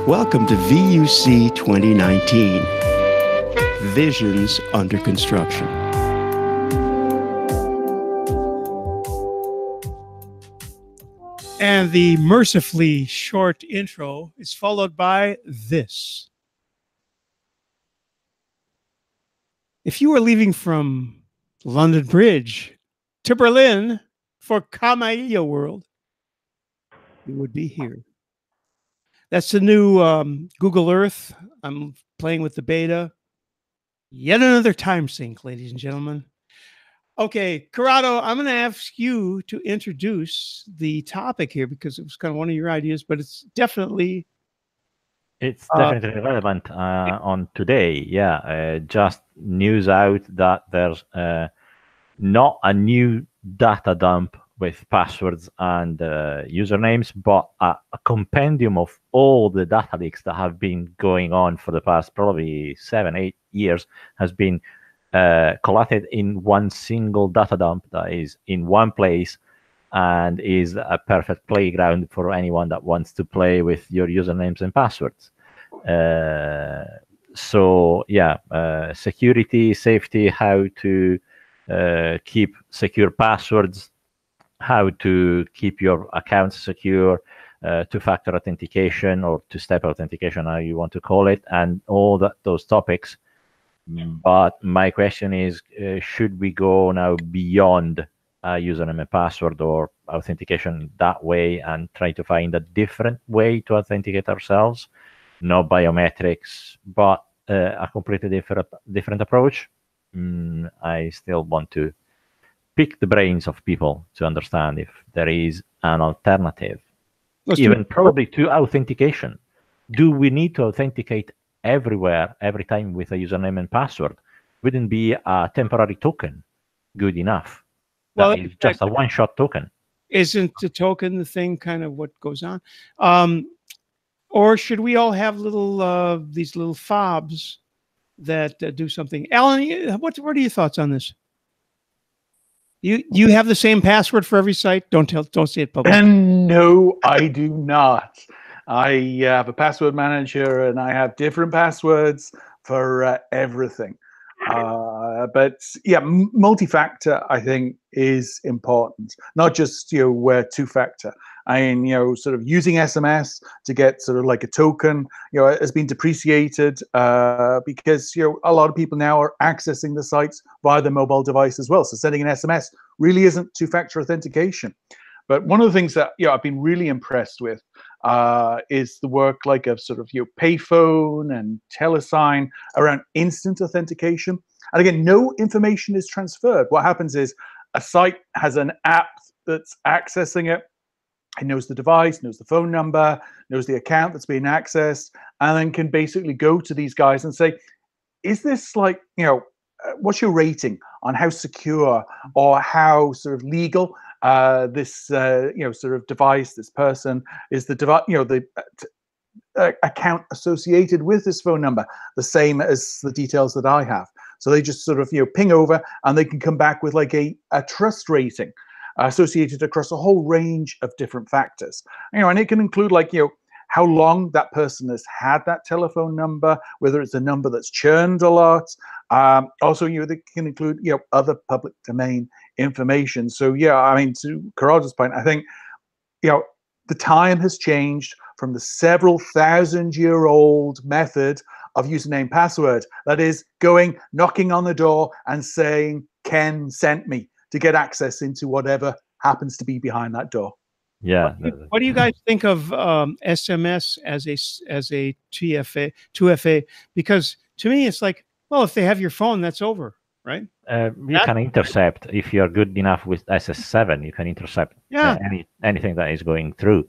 Welcome to VUC 2019, Visions Under Construction. And the mercifully short intro is followed by this. If you were leaving from London Bridge to Berlin for Kamaia World, you would be here. That's the new Google Earth. I'm playing with the beta. Yet another time sink, ladies and gentlemen. Okay, Corrado, I'm going to ask you to introduce the topic here because it was kind of one of your ideas, but it's definitely relevant on today. Yeah, just news out that there's not a new data dump with passwords and usernames, but a compendium of all the data leaks that have been going on for the past probably 7-8 years has been collected in one single data dump that is in one place and is a perfect playground for anyone that wants to play with your usernames and passwords. So yeah, security, safety, how to keep secure passwords, how to keep your accounts secure, two-factor authentication or two-step authentication, how you want to call it, and all those topics. But my question is, should we go now beyond username and password or authentication that way and try to find a different way to authenticate ourselves? No biometrics, but a completely different approach. I still want to pick the brains of people to understand if there is an alternative, even probably to authentication. Do we need to authenticate everywhere, every time with a username and password? Wouldn't be a temporary token good enough? Well, that is just a one-shot token. Isn't the token the thing kind of what goes on? Or should we all have little these little fobs that do something? Alan, what are your thoughts on this? You have the same password for every site? Don't say it publicly. And no, I do not. I have a password manager and I have different passwords for everything. But yeah, multi-factor I think is important. Not just two-factor. I mean, sort of using SMS to get sort of like a token, has been depreciated because a lot of people now are accessing the sites via their mobile device as well. So sending an SMS really isn't two-factor authentication. But one of the things that I've been really impressed with is the work like of sort of Payphone and Telesign around instant authentication. And again, no information is transferred. What happens is a site has an app that's accessing it. It knows the device, knows the phone number, knows the account that's being accessed, and then can basically go to these guys and say, is this like, what's your rating on how secure or how sort of legal this sort of device, this person is, the account associated with this phone number the same as the details that I have. So they just sort of ping over and they can come back with like a trust rating associated across a whole range of different factors. And it can include like how long that person has had that telephone number, whether it's a number that's churned a lot. Also, they can include other public domain information. So yeah, I mean, to Corrado's point, I think the time has changed from the several thousand-year-old method of username password. That is knocking on the door and saying, "Ken sent me," to get access into whatever happens to be behind that door. Yeah. What do you guys think of SMS as a 2FA? Because to me, it's like, well, if they have your phone, that's over, right? You can intercept if you're good enough with SS7. You can intercept anything that is going through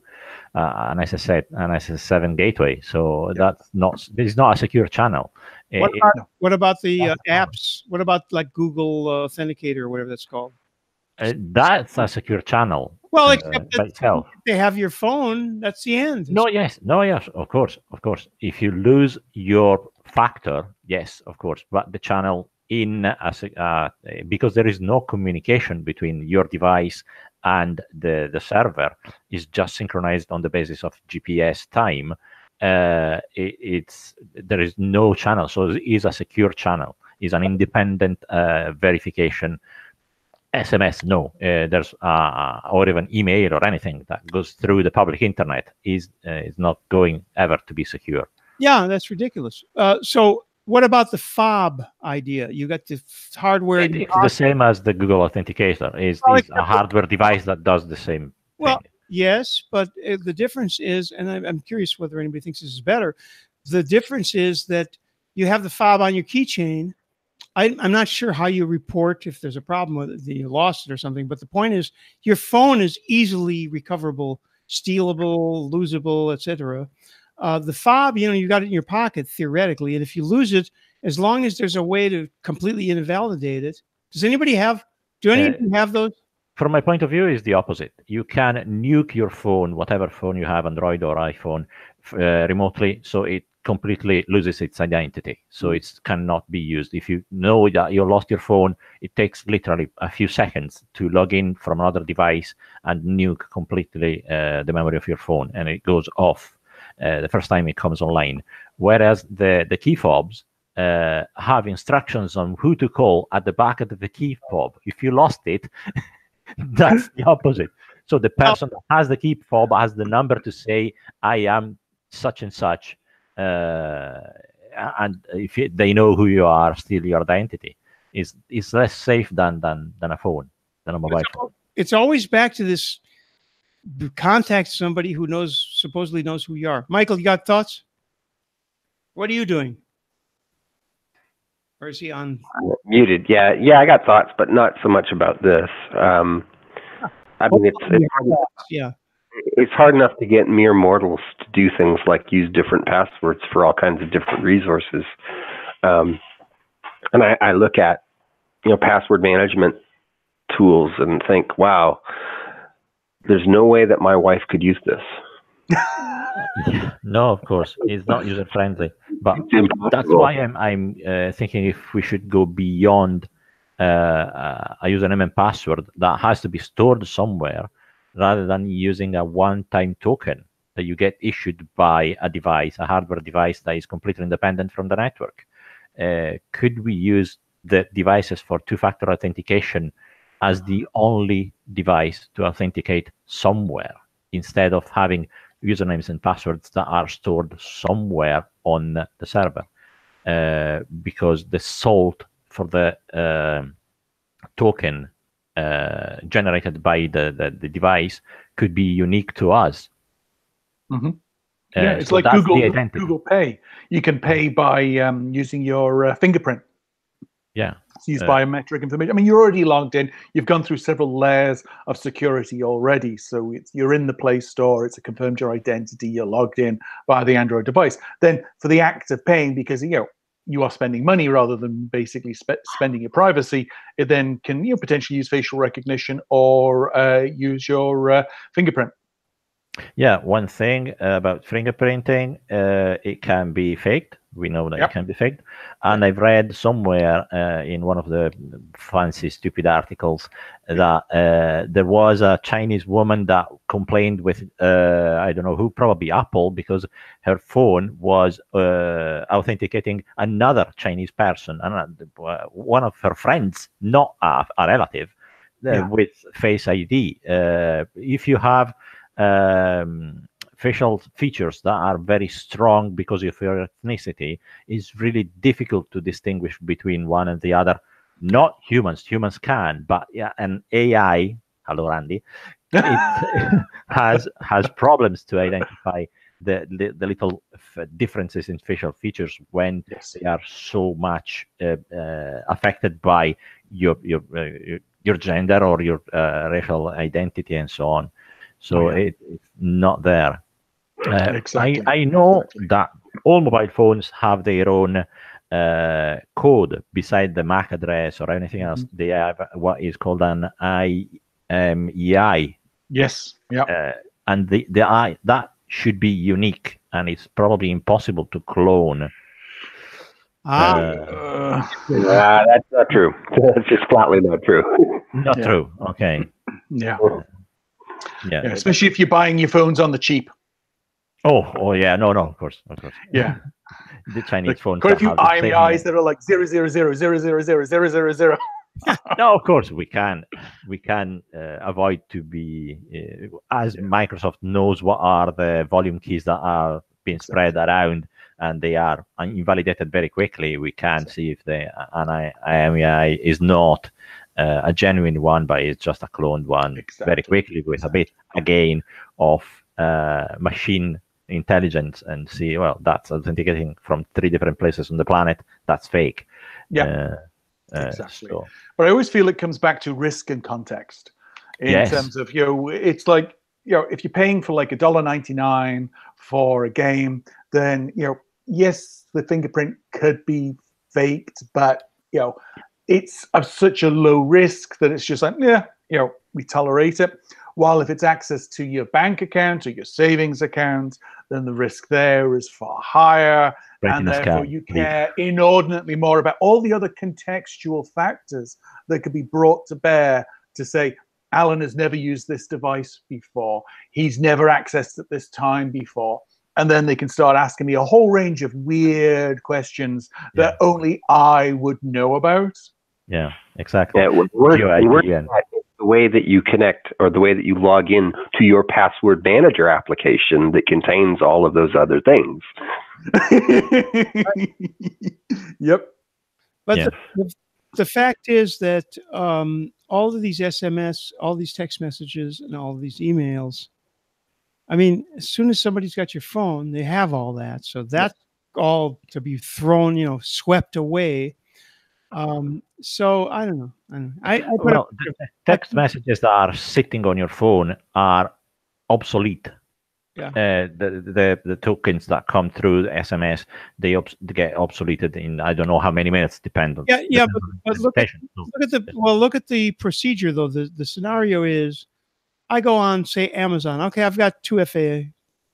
an SS7 gateway. So this is not a secure channel. What about the apps? What about like Google Authenticator or whatever that's called? That's a secure channel. Well, except by itself. If they have your phone, that's the end. Yes, of course. If you lose your factor, yes, of course. But the channel because there is no communication between your device and the server, is just synchronized on the basis of GPS time. there is no channel, so it is a secure channel. Is an independent verification. SMS, no. There's or even email or anything that goes through the public internet is not going ever to be secure. Yeah, that's ridiculous. So what about the fob idea? You got the hardware. It's the same as the Google Authenticator. Is a hardware device that does the same well, thing. Yes, but the difference is, and I'm curious whether anybody thinks this is better. The difference is that you have the fob on your keychain. I'm not sure how you report if there's a problem with it, you lost it or something, but the point is your phone is easily recoverable, stealable, losable, etc. The fob, you got it in your pocket theoretically, and if you lose it, as long as there's a way to completely invalidate it. Do any of you have those? From my point of view, is the opposite. You can nuke your phone, whatever phone you have, Android or iPhone, remotely, so it completely loses its identity. So it cannot be used. If you know that you lost your phone, it takes literally a few seconds to log in from another device and nuke completely the memory of your phone, and it goes off the first time it comes online. Whereas the key fobs have instructions on who to call at the back of the key fob. If you lost it, that's the opposite. So the person that has the key fob has the number to say, I am such and such. And if they know who you are, steal your identity. It's less safe than a phone, than a mobile phone. It's always back to this: contact somebody who supposedly knows who you are. Michael, you got thoughts? What are you doing? Or is he on? Muted. Yeah, I got thoughts, but not so much about this. I mean, it's hard enough to get mere mortals to do things like use different passwords for all kinds of different resources. And I look at, password management tools and think, wow, there's no way that my wife could use this. No, of course, it's not user friendly. But that's why I'm thinking if we should go beyond a username and password that has to be stored somewhere, rather than using a one-time token that you get issued by a device, a hardware device that is completely independent from the network. Could we use the devices for two-factor authentication as the only device to authenticate somewhere, instead of having usernames and passwords that are stored somewhere on the server? Because the salt for the token generated by the device could be unique to us. Mm-hmm. Yeah, it's like Google Pay. You can pay by using your fingerprint. Yeah. It's used biometric information. I mean, you're already logged in. You've gone through several layers of security already. So you're in the Play Store. It's confirmed your identity. You're logged in via the Android device. Then for the act of paying, because you are spending money rather than basically spending your privacy, it then can potentially use facial recognition or use your fingerprint. Yeah, one thing about fingerprinting, it can be faked. We know that it can be faked. And I've read somewhere in one of the fancy, stupid articles that there was a Chinese woman that complained with, I don't know who, probably Apple, because her phone was authenticating another Chinese person, and one of her friends, not a relative, with Face ID. If you have facial features that are very strong because of your ethnicity, is really difficult to distinguish between one and the other. Not humans. Humans can, but an AI, hello Randy, it has problems to identify the little differences in facial features when they are so much affected by your gender or your racial identity and so on. So it's not there. Exactly. I know that all mobile phones have their own code beside the MAC address or anything else. They have what is called an IMEI. Yes. Yeah. And the that should be unique, and it's probably impossible to clone. That's not true. That's just flatly not true. Not true. Okay. Yeah. Yeah. Especially if you're buying your phones on the cheap. Oh, yeah. No, of course. Yeah. The Chinese Like, phones. quite a few that have the same IMEIs that are like 000000000. No, of course we can avoid to be as Microsoft knows what are the volume keys that are being spread around, and they are invalidated very quickly. We can see if the IMEI is not a genuine one, but it's just a cloned one very quickly with a bit again of machine intelligence, and see, well, that's authenticating from 3 different places on the planet. That's fake. Yeah. Exactly. So. But I always feel it comes back to risk and context in terms of, it's like, if you're paying for like $1.99 for a game, then, yes, the fingerprint could be faked, but, it's of such a low risk that it's just like, we tolerate it. While if it's access to your bank account or your savings account, then the risk there is far higher. And therefore you care inordinately more about all the other contextual factors that could be brought to bear to say, Alan has never used this device before. He's never accessed at this time before. And then they can start asking me a whole range of weird questions that only I would know about. Yeah, exactly. Yeah, the way that you connect, or the way that you log in to your password manager application that contains all of those other things. Yep. But the fact is that all of these SMS, all these text messages, and all of these emails, I mean, as soon as somebody's got your phone, they have all that. So that's all to be thrown, swept away. So I don't know. Text messages that are sitting on your phone are obsolete. Yeah. The tokens that come through the SMS, they get obsoleted in I don't know how many minutes, depend on. But look at the procedure though. The scenario is, I go on, say, Amazon. Okay, I've got 2FA,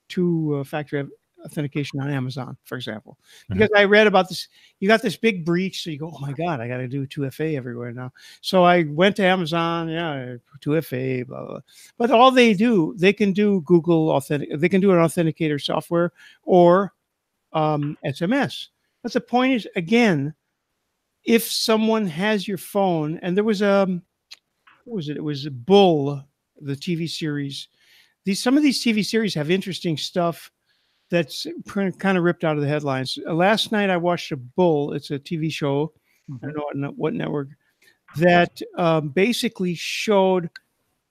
two-factor authentication on Amazon, for example, because I read about this. You got this big breach, so you go, oh my God, I got to do 2FA everywhere now. So I went to Amazon, 2FA, blah, blah. But all they can do Google Authentic. They can do an authenticator software or SMS. But the point is, again, if someone has your phone, and there was what was it? It was Bull, the TV series. Some of these TV series have interesting stuff that's kind of ripped out of the headlines. Last night I watched a Bull. It's a TV show. I don't know what network, that basically showed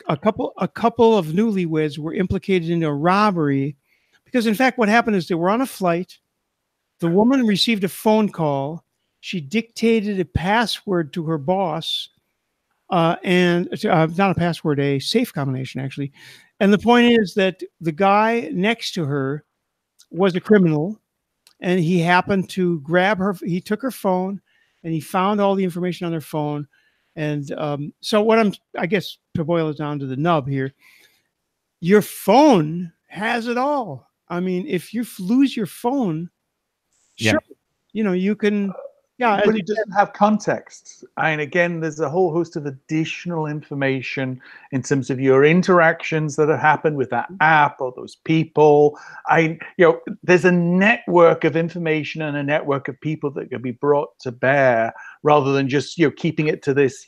a couple of newlyweds were implicated in a robbery, because in fact what happened is they were on a flight. The woman received a phone call. She dictated a password to her boss, and not a password, a safe combination actually. And the point is that the guy next to her was a criminal, and he happened to grab her. He took her phone, and he found all the information on her phone. And so what I guess to boil it down to the nub here, your phone has it all. I mean, if you lose your phone, sure, you can. Yeah, but it doesn't have context. And again, there's a whole host of additional information in terms of your interactions that have happened with that app or those people. There's a network of information and a network of people that can be brought to bear, rather than just keeping it to this.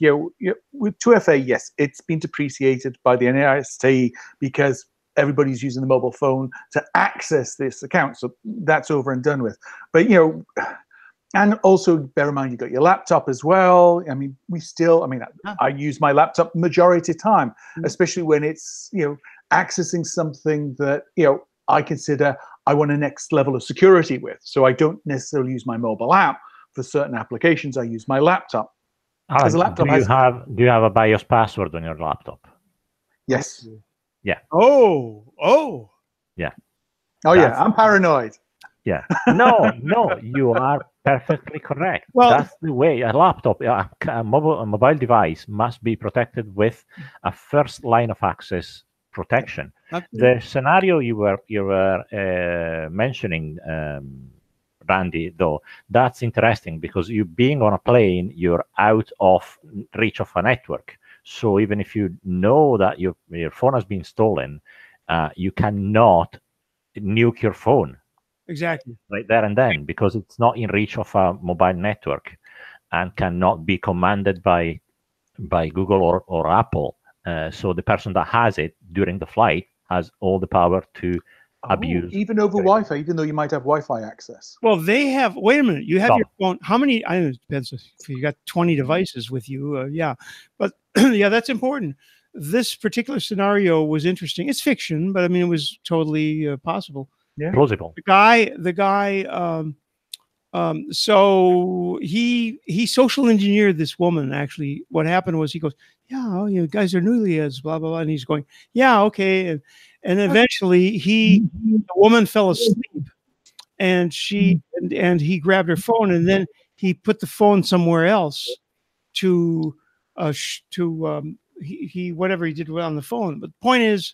With 2FA, yes, it's been depreciated by the NIST because everybody's using the mobile phone to access this account, so that's over and done with. But and also bear in mind, you got your laptop as well. I mean, I use my laptop majority of the time, especially when it's, accessing something that, I consider I want a next level of security with. So I don't necessarily use my mobile app for certain applications. I use my laptop. Do you have a BIOS password on your laptop? Yes. Yeah. Oh. Yeah. Oh, yeah. I'm paranoid. Yeah. No, you are perfectly correct. Well, that's the way a laptop, a mobile device must be protected with a first line of access protection. The scenario you were mentioning, Randy, though, that's interesting because you being on a plane, you're out of reach of a network. So even if you know that your phone has been stolen, you cannot nuke your phone. Exactly. Right there and then, because it's not in reach of a mobile network and cannot be commanded by Google or Apple. So the person that has it during the flight has all the power to abuse. Even over Wi-Fi, even though you might have Wi-Fi access. Well, they have. Wait a minute. You have No. your phone. How many? I don't know. It depends if you got 20 devices with you. Yeah, but yeah, that's important. This particular scenario was interesting. It's fiction, but I mean, it was totally possible. Yeah. Plausible. The guy. So he social engineered this woman. Actually, what happened was he goes, "Yeah, oh, you guys are newlyweds, blah blah blah," and he's going, "Yeah, okay," and eventually the woman fell asleep, and and he grabbed her phone, and then he put the phone somewhere else to he whatever he did on the phone. But the point is,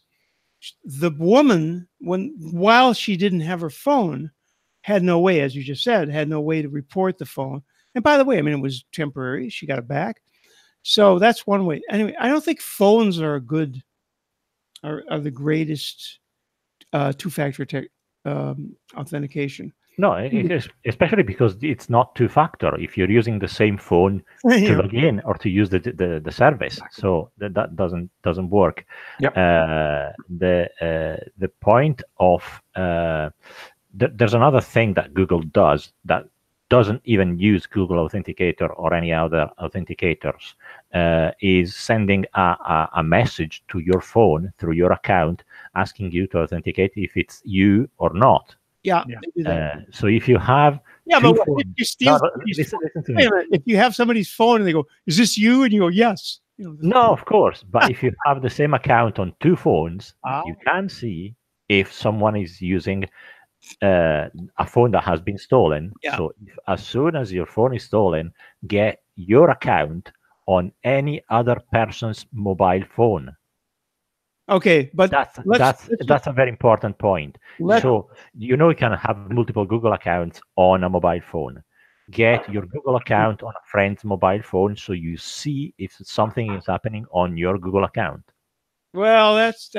the woman while she didn't have her phone, had no way, as you just said, had no way to report the phone. And by the way, I mean, it was temporary. She got it back. So that's one way. Anyway, I don't think phones are are the greatest two-factor authentication. No, especially because it's not two-factor if you're using the same phone to log in or to use the service. So that doesn't work. Yep. The point of there's another thing that Google does that doesn't even use Google Authenticator or any other authenticators, is sending a message to your phone through your account asking you to authenticate if it's you or not. Yeah. So if you have but phones, if you steal listen to me. wait a minute, if you have somebody's phone and they go, "Is this you?" and you go, "Yes," No, of course. But if you have the same account on two phones, you can see if someone is using a phone that has been stolen. Yeah. So as soon as your phone is stolen, get your account on any other person's mobile phone. Okay, but that's a very important point. So you can have multiple Google accounts on a mobile phone. Get your Google account on a friend's mobile phone so you see if something is happening on your Google account. Well, that's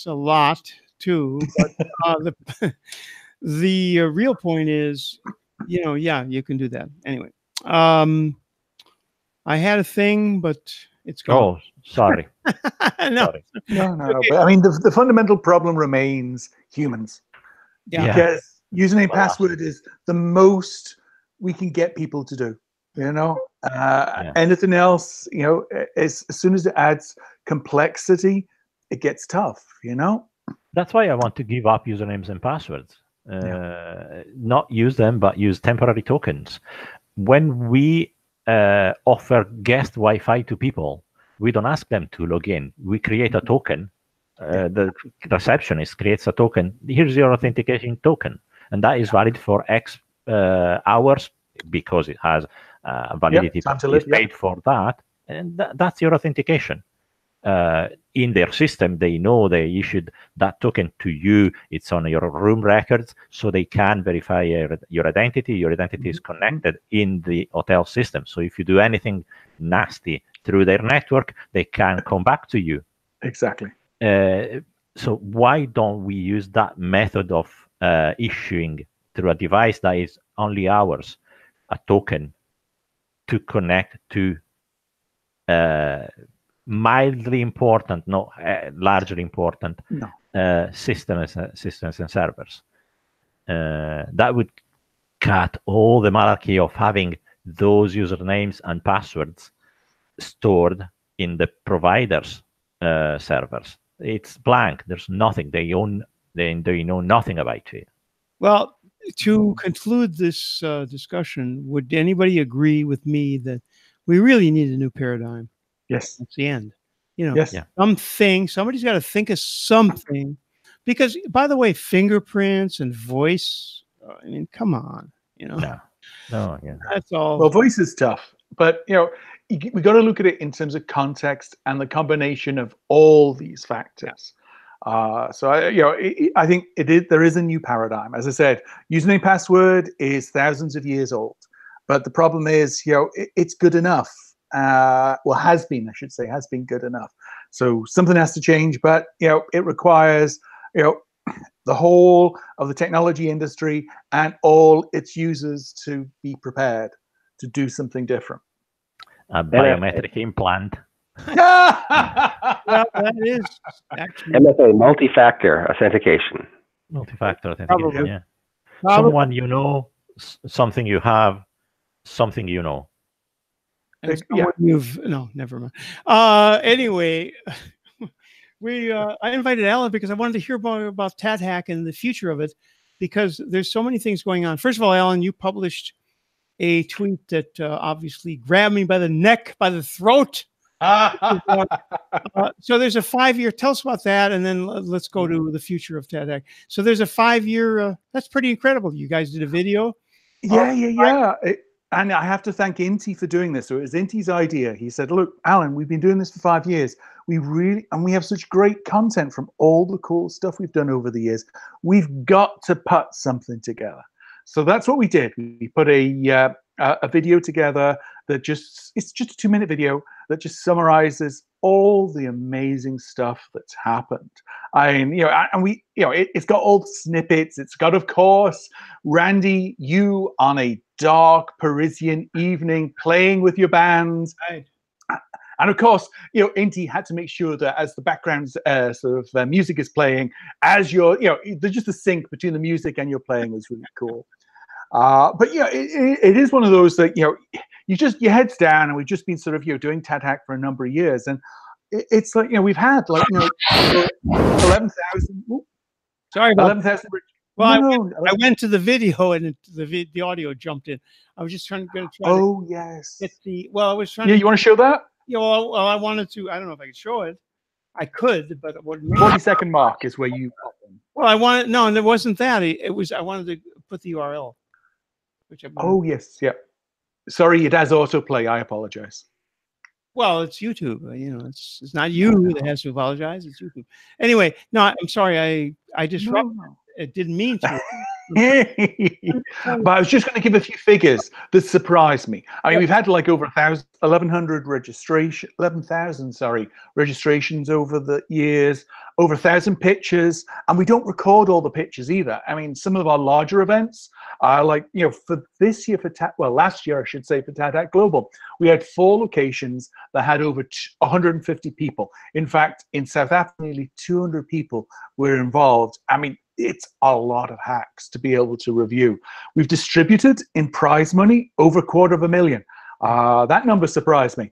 a lot too. But the real point is, you can do that anyway. I had a thing, but it's gone. Oh, sorry. No. Sorry. No. But I mean, the fundamental problem remains humans. Yeah. Because username password is the most we can get people to do. Anything else, as soon as it adds complexity, it gets tough. That's why I want to give up usernames and passwords. Not use them, but use temporary tokens. When we offer guest Wi-Fi to people, we don't ask them to log in. We create a token. The receptionist creates a token. Here's your authentication token, and that is valid for X hours because it has validity that is paid for that, and that's your authentication. In their system, they know they issued that token to you. It's on your room records, so they can verify your identity. Your identity is connected in the hotel system. So if you do anything nasty through their network, they can come back to you. Exactly. So why don't we use that method of issuing through a device that is only ours, a token, to connect to mildly important, not largely important systems and servers. That would cut all the malarkey of having those usernames and passwords stored in the provider's servers. It's blank. There's nothing. They know nothing about it. Well, to conclude this discussion, would anybody agree with me that we really need a new paradigm? Yes. That's the end. Yes. Somebody's got to think of something, because, by the way, fingerprints and voice, I mean, come on, No, yeah. That's all. Well, voice is tough, but we got to look at it in terms of context and the combination of all these factors. So I think there is a new paradigm. As I said, username password is thousands of years old, but the problem is, it's good enough. Has been good enough. So something has to change, but it requires the whole of the technology industry and all its users to be prepared to do something different. A biometric implant. Well, that is actually MFA, multi-factor authentication. Multi-factor authentication, Probably. yeah. Probably. Someone you know, something you have, something you know. and Yeah. no, never mind. Anyway, I invited Alan because I wanted to hear more about TATHack and the future of it, because there's so many things going on. First of all, Alan, you published a tweet that obviously grabbed me by the neck, by the throat. So there's a 5-year. Tell us about that, and then let's go to the future of TATHack. So there's a 5-year. That's pretty incredible. You guys did a video. Yeah. And I have to thank Inti for doing this. So it was Inti's idea. He said, look, Alan, we've been doing this for 5 years. We have such great content from all the cool stuff we've done over the years. We've got to put something together. So that's what we did. We put a video together it's just a 2-minute video that just summarizes all the amazing stuff that's happened. It's got all the snippets. It's got, of course, Randy, you on a dark Parisian evening playing with your band. Right. And of course, Inti had to make sure that as the background music is playing, as there's just a sync between the music and your playing was really cool. But yeah, it is one of those that your head's down, and we've just been sort of doing TATHack for a number of years, and it's like we've had 11,000. Sorry about 11,000. Well, I went to the video and the audio jumped in. I was just trying to yes. get the. Well, I was trying. Yeah, you want to show that? Well, I wanted to. I don't know if I could show it. I could, but it wouldn't. 40-second mark is where you pop in. Well, I wanted and it wasn't that. It was. I wanted to put the URL. Yes, yeah. Sorry, it has autoplay. I apologize. Well, it's YouTube. It's not you that has to apologize. It's YouTube. Anyway, no, I'm sorry. I disrupted. No. It didn't mean to. But I was just going to give a few figures that surprised me. I mean, we've had like over 1,100 11,000 registrations over the years, over 1,000 pictures, and we don't record all the pictures either. I mean, some of our larger events, for this year last year I should say, for TATHack Global, we had 4 locations that had over 150 people. In fact, in South Africa, nearly 200 people were involved. I mean, it's a lot of hacks to be able to review. We've distributed in prize money over $250,000. That number surprised me.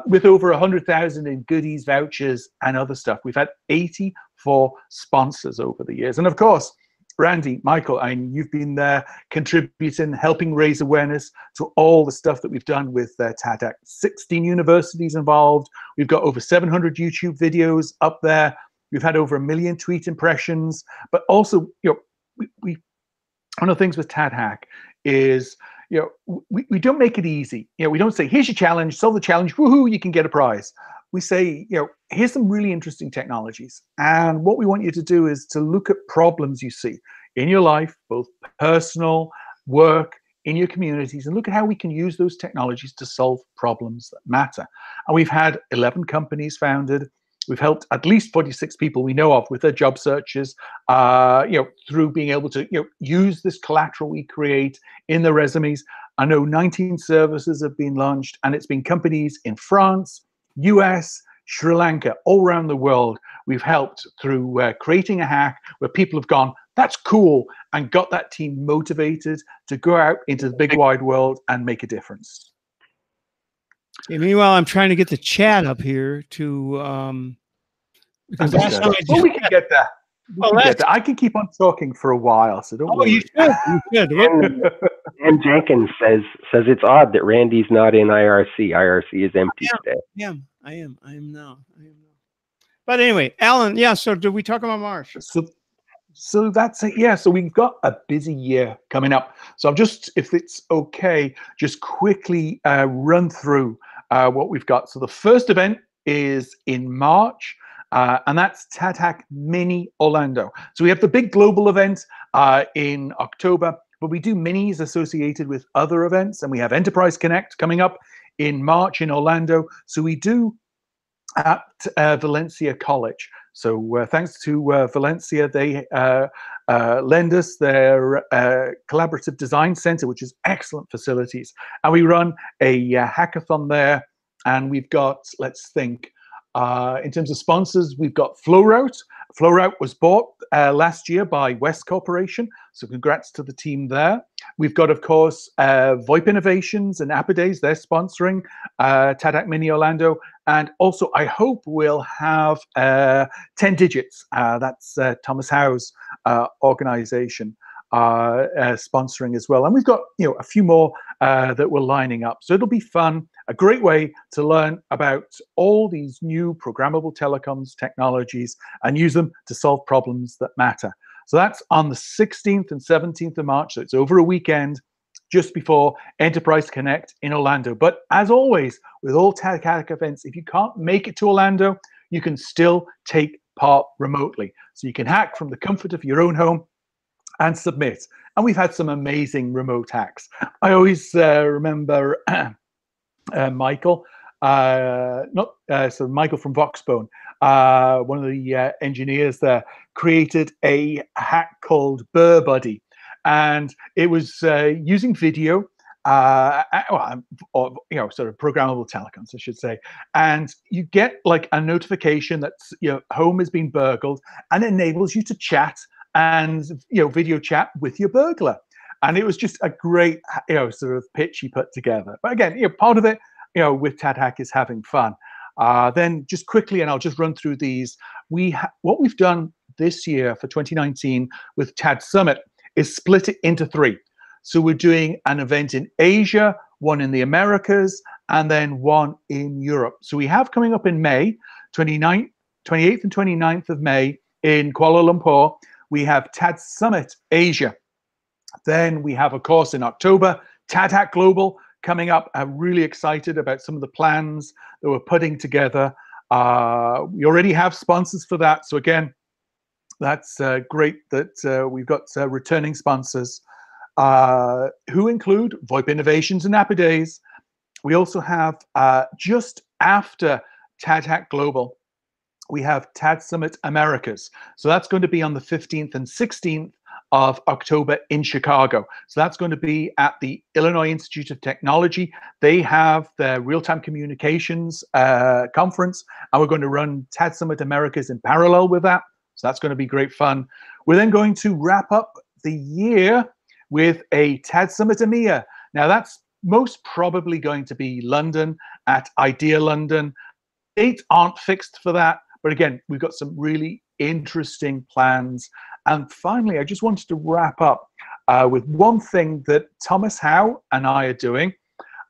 With over 100,000 in goodies, vouchers, and other stuff. We've had 84 sponsors over the years. And of course, Randy, Michael, you've been there contributing, helping raise awareness to all the stuff that we've done with TATHack. 16 universities involved. We've got over 700 YouTube videos up there. We've had over 1 million tweet impressions, but also, we one of the things with TATHack is, we don't make it easy. We don't say, here's your challenge, solve the challenge, woohoo, you can get a prize. We say, here's some really interesting technologies. And what we want you to do is to look at problems you see in your life, both personal, work, in your communities, and look at how we can use those technologies to solve problems that matter. And we've had 11 companies founded. We've helped at least 46 people we know of with their job searches, through being able to use this collateral we create in their resumes. I know 19 services have been launched, and it's been companies in France, US, Sri Lanka, all around the world. We've helped through creating a hack where people have gone, that's cool, and got that team motivated to go out into the big wide world and make a difference. Okay, meanwhile, I'm trying to get the chat up here to because last time we can get that. I can keep on talking for a while, so don't worry. You should. And Jenkins says it's odd that Randy's not in IRC. IRC is empty today. I am now. But anyway, Alan, so did we talk about March? So that's it. Yeah, so we've got a busy year coming up. So I'm just, if it's okay, just quickly run through what we've got. So the first event is in March, and that's TATHack Mini Orlando. So we have the big global event in October, but we do minis associated with other events, and we have Enterprise Connect coming up in March in Orlando. So we do at Valencia College. So thanks to Valencia, they lend us their collaborative design center, which is excellent facilities. And we run a hackathon there. And we've got, let's think, in terms of sponsors, we've got FlowRoute. FlowRoute was bought last year by West Corporation, so congrats to the team there. We've got, of course, VoIP Innovations and Appidays. They're sponsoring TADHack Mini Orlando. And also, I hope we'll have 10 Digits. That's Thomas Howe's organization sponsoring as well. And we've got a few more that we're lining up. So it'll be fun, a great way to learn about all these new programmable telecoms technologies and use them to solve problems that matter. So that's on the 16th and 17th of March. So it's over a weekend just before Enterprise Connect in Orlando. But as always, with all TADHack events, if you can't make it to Orlando, you can still take part remotely. So you can hack from the comfort of your own home and submit. And we've had some amazing remote hacks. I always remember Michael, Michael from Voxbone, one of the engineers there, created a hack called Burr Buddy. And it was using video, or sort of programmable telecoms, I should say. And you get like a notification that your home has been burgled, and it enables you to chat and video chat with your burglar. And it was just a great sort of pitch he put together. But again, part of it with TADHack is having fun. Then just quickly, and I'll just run through these. What we've done this year for 2019 with TAD Summit is split it into 3. So we're doing an event in Asia, one in the Americas, and then one in Europe. So we have coming up in May, 28th and 29th of May in Kuala Lumpur, we have TAD Summit Asia. Then we have, of course, in October, TADHack Global coming up. I'm really excited about some of the plans that we're putting together. We already have sponsors for that. So again, that's great that we've got returning sponsors who include VoIP Innovations and Appidays. We also have, just after TADHack Global, we have TAD Summit Americas. So that's going to be on the 15th and 16th of October in Chicago. So that's going to be at the Illinois Institute of Technology. They have their real-time communications conference, and we're going to run TAD Summit Americas in parallel with that. So that's going to be great fun. We're then going to wrap up the year with a TAD Summit EMEA. Now that's most probably going to be London at Idea London. Dates aren't fixed for that, but again, we've got some really interesting plans. And finally, I just wanted to wrap up with one thing that Thomas Howe and I are doing.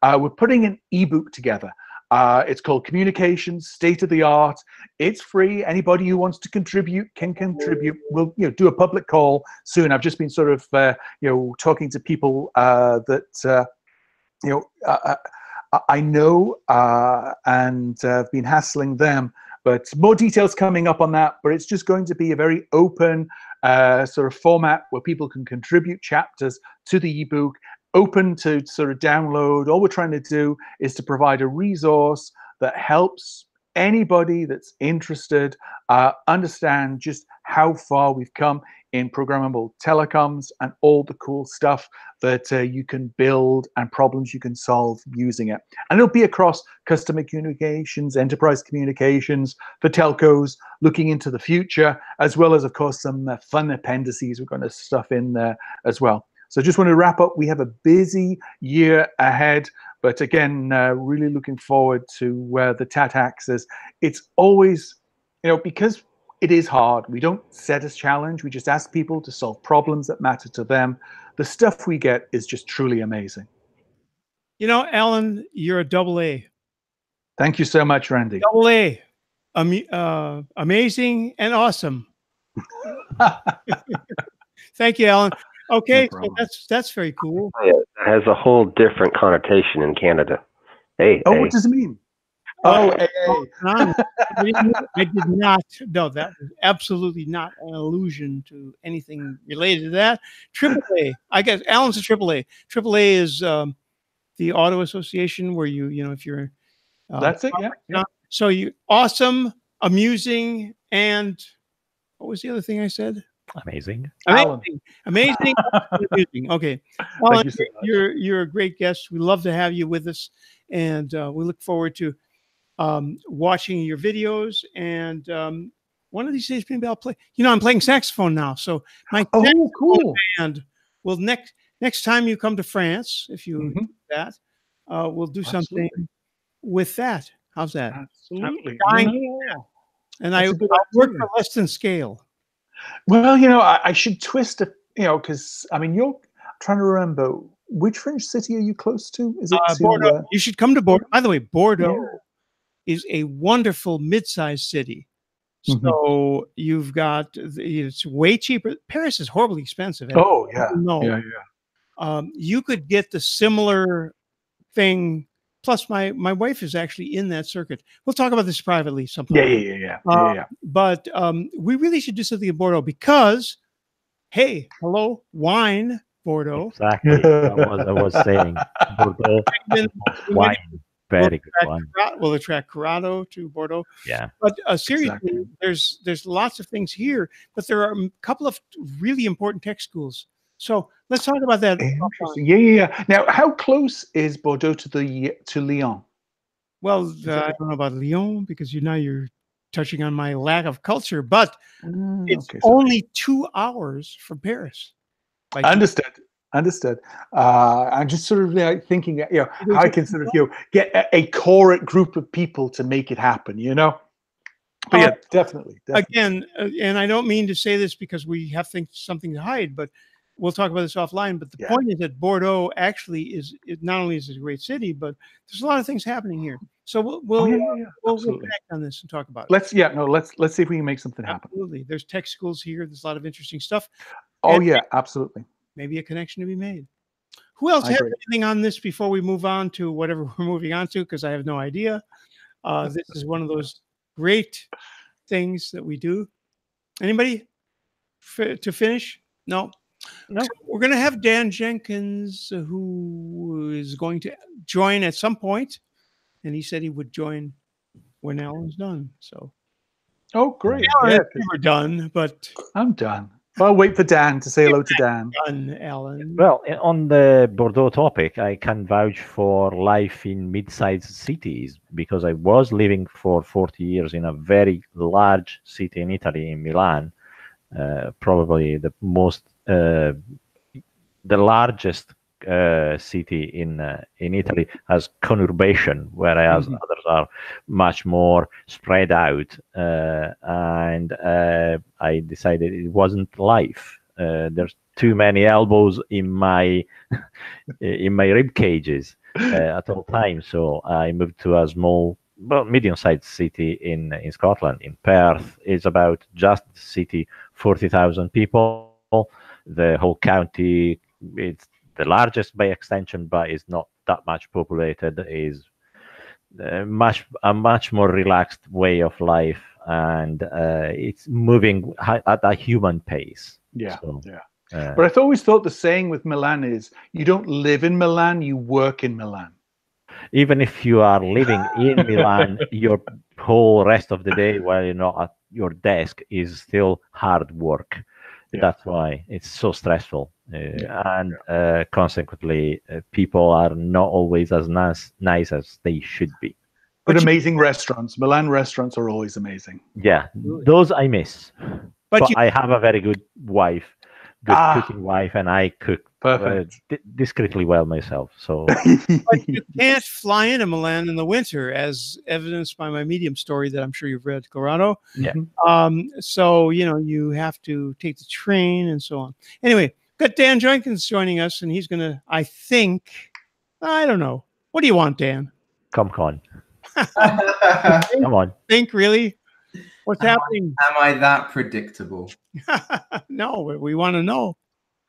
We're putting an ebook together. It's called Communications State of the Art. It's free. Anybody who wants to contribute can contribute. We'll do a public call soon. I've just been sort of talking to people that I know and I've been hassling them. But more details coming up on that. But it's just going to be a very open sort of format where people can contribute chapters to the ebook, open to sort of download. All we're trying to do is to provide a resource that helps anybody that's interested understand just how far we've come in programmable telecoms and all the cool stuff that you can build and problems you can solve using it. And it'll be across customer communications, enterprise communications, for telcos, looking into the future, as well as, of course, some fun appendices we're going to stuff in there as well. So I just want to wrap up. We have a busy year ahead, but again, really looking forward to the TADHacks. It's always, because it is hard. We don't set a challenge. We just ask people to solve problems that matter to them. The stuff we get is just truly amazing. Alan, you're a AA. Thank you so much, Randy. AA. Amazing and awesome. Thank you, Alan. Okay, no so that's very cool. It has a whole different connotation in Canada. Hey. What does it mean? I did not. No, that was absolutely not an allusion to anything related to that. AAA. I guess Alan's a AAA. AAA is the auto association where if you're that's it. Yeah. So you awesome, amusing, and what was the other thing I said? Amazing. Alan. Amazing, amusing. Okay, Thank Alan, you so much. you're a great guest. We love to have you with us, and we look forward to watching your videos. And one of these days, maybe I'll play. You know, I'm playing saxophone now, so my Oh, cool. band will next time you come to France, if you do that, we'll do something with that. How's that? Absolutely. And That's I a good work idea. for less than scale. Well, you know, I should twist it, you know, because I mean, you're trying to remember which French city are you close to? Is it to Bordeaux. You should come to Bordeaux. By the way, Bordeaux Yeah. is a wonderful mid-sized city. Mhm. So you've got it's way cheaper. Paris is horribly expensive. Oh yeah, No, yeah. you could get the similar thing. Plus, my wife is actually in that circuit. We'll talk about this privately sometime. Yeah. But we really should do something in Bordeaux because, hey, hello, wine, Bordeaux. Exactly. I was saying. Bordeaux wine. Very good wine. We'll attract Corrado to Bordeaux. Yeah. But seriously, Exactly. there's lots of things here, but there are a couple of really important tech schools. So let's talk about that. Interesting. Yeah. Now, how close is Bordeaux to Lyon? Well, I don't know about Lyon because you're touching on my lack of culture, but it's only 2 hours from Paris. Understood. I'm just sort of thinking, you know, how I can sort of, you know, get a core group of people to make it happen, you know. But yeah, definitely. Again, and I don't mean to say this because we have something to hide, but we'll talk about this offline. But the point is that Bordeaux actually is not only is it a great city, but there's a lot of things happening here. So we'll connect on this and talk about it. Let's see if we can make something happen. Absolutely. There's tech schools here. There's a lot of interesting stuff. Oh yeah, absolutely. Maybe a connection to be made. Who else has anything on this before we move on to whatever we're moving on to? Because I have no idea. This is one of those great things that we do. Anybody to finish? No. So we're going to have Dan Jenkins, who is going to join at some point, and he said he would join when Alan's done. So, great! Alan is never done, but I'm done. I'll wait for Dan to say hello to Dan. Done, Alan. Well, on the Bordeaux topic, I can vouch for life in mid-sized cities because I was living for 40 years in a very large city in Italy, in Milan, probably the largest city in Italy has conurbation, whereas others are much more spread out. And I decided it wasn't life. There's too many elbows in my rib cages at all times. So I moved to a small, medium-sized city in Scotland. In Perth, it's about just the city, 40,000 people. The whole county, it's the largest by extension, but is not that much populated. Is a much more relaxed way of life, and it's moving at a human pace. But I've always thought the saying with Milan is you don't live in Milan, you work in Milan. Even if you are living in Milan, your whole rest of the day while you're not at your desk is still hard work. That's why it's so stressful. And consequently, people are not always as nice as they should be. But amazing restaurants. Milan restaurants are always amazing. Yeah, those I miss. But I have a very good wife, cooking wife, and I cook discreetly well myself. So, but you can't fly into Milan in the winter, as evidenced by my Medium story that I'm sure you've read, Corrado. Yeah. So you have to take the train and so on. Anyway, got Dan Jenkins joining us, and he's gonna. I don't know. What do you want, Dan? Come on. Come on. Think really? What's happening? Am I that predictable? No, we want to know.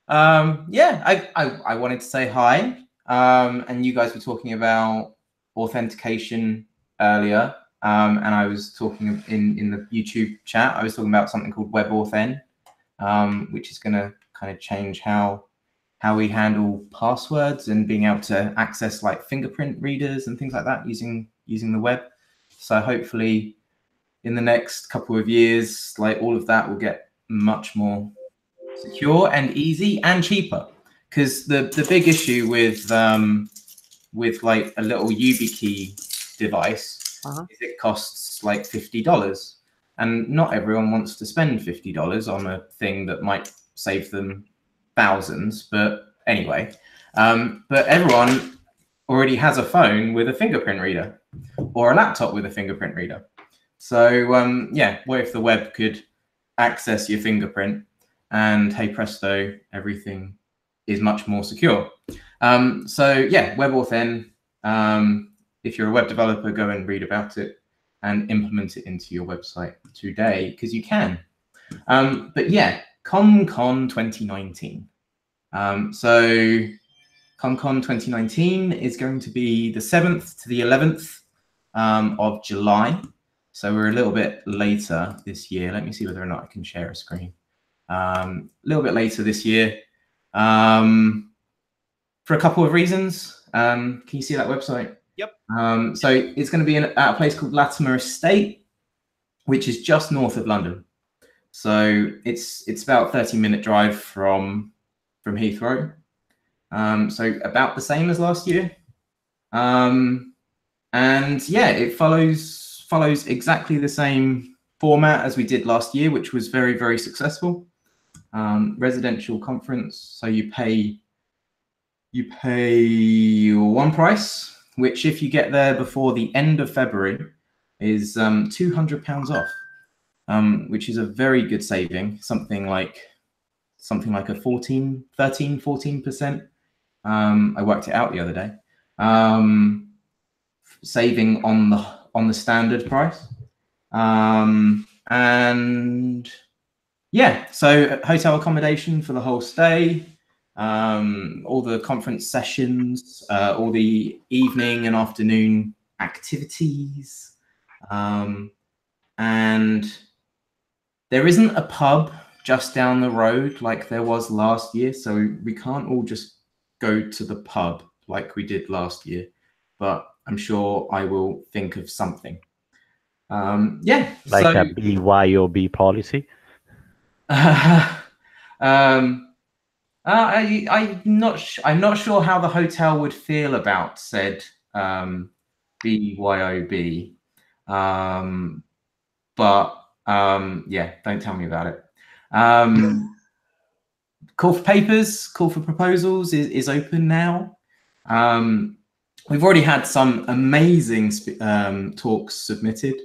I wanted to say hi. And you guys were talking about authentication earlier. And I was talking in the YouTube chat, I was talking about something called WebAuthn, which is going to kind of change how we handle passwords and being able to access like fingerprint readers and things like that using the web. So hopefully in the next couple of years, like all of that will get much more secure and easy and cheaper. Because the big issue with like a little YubiKey device is it costs like $50. And not everyone wants to spend $50 on a thing that might save them thousands. But anyway, but everyone already has a phone with a fingerprint reader or a laptop with a fingerprint reader. So yeah, what if the web could access your fingerprint and hey presto, everything is much more secure. So yeah, WebAuthn, if you're a web developer, go and read about it and implement it into your website today, because you can. But yeah, ComCon 2019. So ComCon 2019 is going to be the 7th to the 11th of July. So we're a little bit later this year. Let me see whether or not I can share a screen. A little bit later this year for a couple of reasons. Can you see that website? Yep. So it's going to be at a place called Latimer Estate, which is just north of London. So it's about a 30-minute drive from Heathrow. So about the same as last year. And yeah, it follows exactly the same format as we did last year, which was very, very successful. Residential conference. So you pay one price, which if you get there before the end of February is £200 off, which is a very good saving, something like a 14%. I worked it out the other day. Saving on the standard price. And yeah, so hotel accommodation for the whole stay, all the conference sessions, all the evening and afternoon activities. And there isn't a pub just down the road like there was last year. So we can't all just go to the pub like we did last year, but I'm sure I will think of something. Yeah. Like a BYOB policy? I'm not sure how the hotel would feel about said BYOB, but yeah, don't tell me about it. Call for papers, call for proposals is open now. We've already had some amazing talks submitted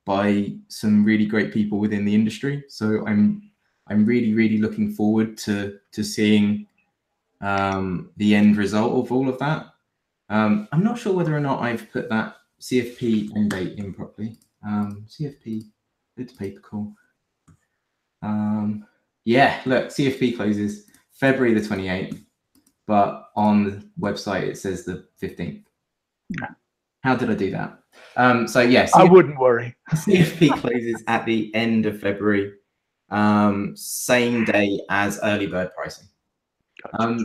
by some really great people within the industry. So I'm really, really looking forward to seeing the end result of all of that. I'm not sure whether or not I've put that CFP end date in properly. CFP, it's paper call. Yeah, look, CFP closes February the 28th, but on the website it says the 15th. How did I do that? So yeah, I wouldn't worry. CFP closes at the end of February, same day as early bird pricing. Gotcha.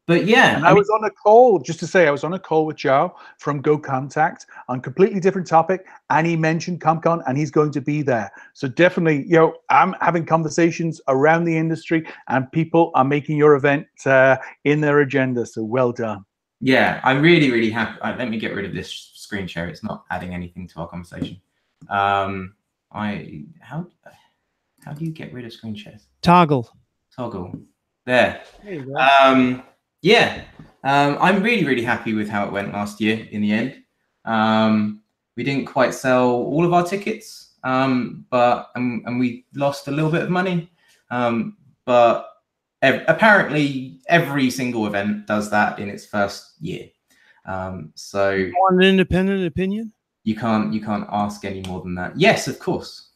But yeah, and I was on a call, just to say, I was on a call with Joe from Go Contact on a completely different topic, and he mentioned ComCon, and he's going to be there. So definitely, you know, I'm having conversations around the industry, and people are making your event in their agenda. So well done. Yeah, I'm really, really happy. Let me get rid of this screen share. It's not adding anything to our conversation. How do you get rid of screen shares? Toggle. There you go. Yeah, I'm really, really happy with how it went last year in the end. We didn't quite sell all of our tickets, but we lost a little bit of money. But apparently every single event does that in its first year. So you want an independent opinion? You can't ask any more than that. Yes, of course.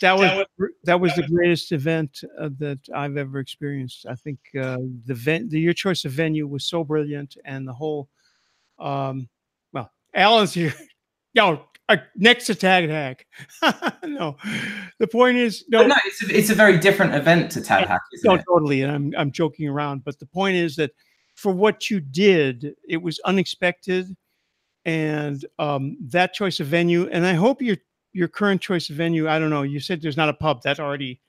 That was the greatest event that I've ever experienced. I think your choice of venue was so brilliant, and the whole well, Alan's here. Yo, next to Tag Hack. No, the point is no. No, it's a very different event to Tag Hack, isn't it? Totally, and I'm joking around, but the point is that for what you did, it was unexpected. and that choice of venue, and I hope your current choice of venue, I don't know, you said there's not a pub. That's already,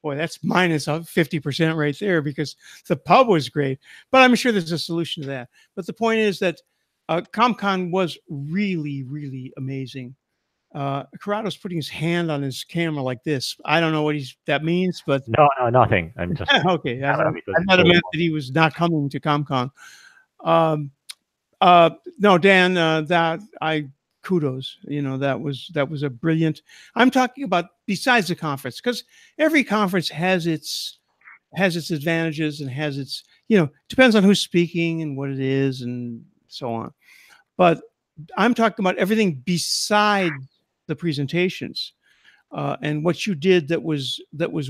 boy, that's minus 50% right there, because the pub was great, but I'm sure there's a solution to that. But the point is that ComCon was really, really amazing. Corrado's putting his hand on his camera like this. I don't know what that means, but No, nothing. I'm just okay. I thought it meant that he was not coming to ComCon. No, Dan, that kudos. That was a brilliant. I'm talking about besides the conference, because every conference has its advantages and has its, depends on who's speaking and what it is and so on. But I'm talking about everything beside the presentations, and what you did that was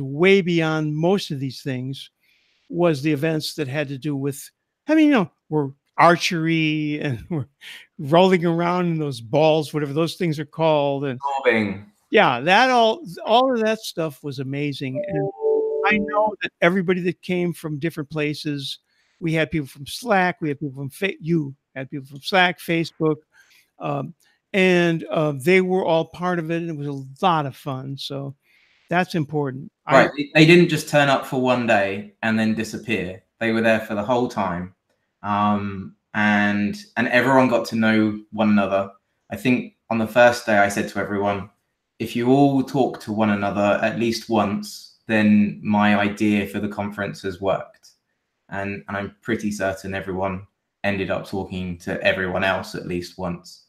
way beyond most of these things was the events that had to do with, we're archery and we're rolling around in those balls, whatever those things are called, and yeah, that all of that stuff was amazing. And I know that everybody that came from different places, we had people from Slack, we had people from you had people from Slack, Facebook, and they were all part of it, and it was a lot of fun. So that's important. Right. They didn't just turn up for one day and then disappear. They were there for the whole time. And everyone got to know one another. I think on the first day I said to everyone, if you all talk to one another at least once, then my idea for the conference has worked. And I'm pretty certain everyone ended up talking to everyone else at least once.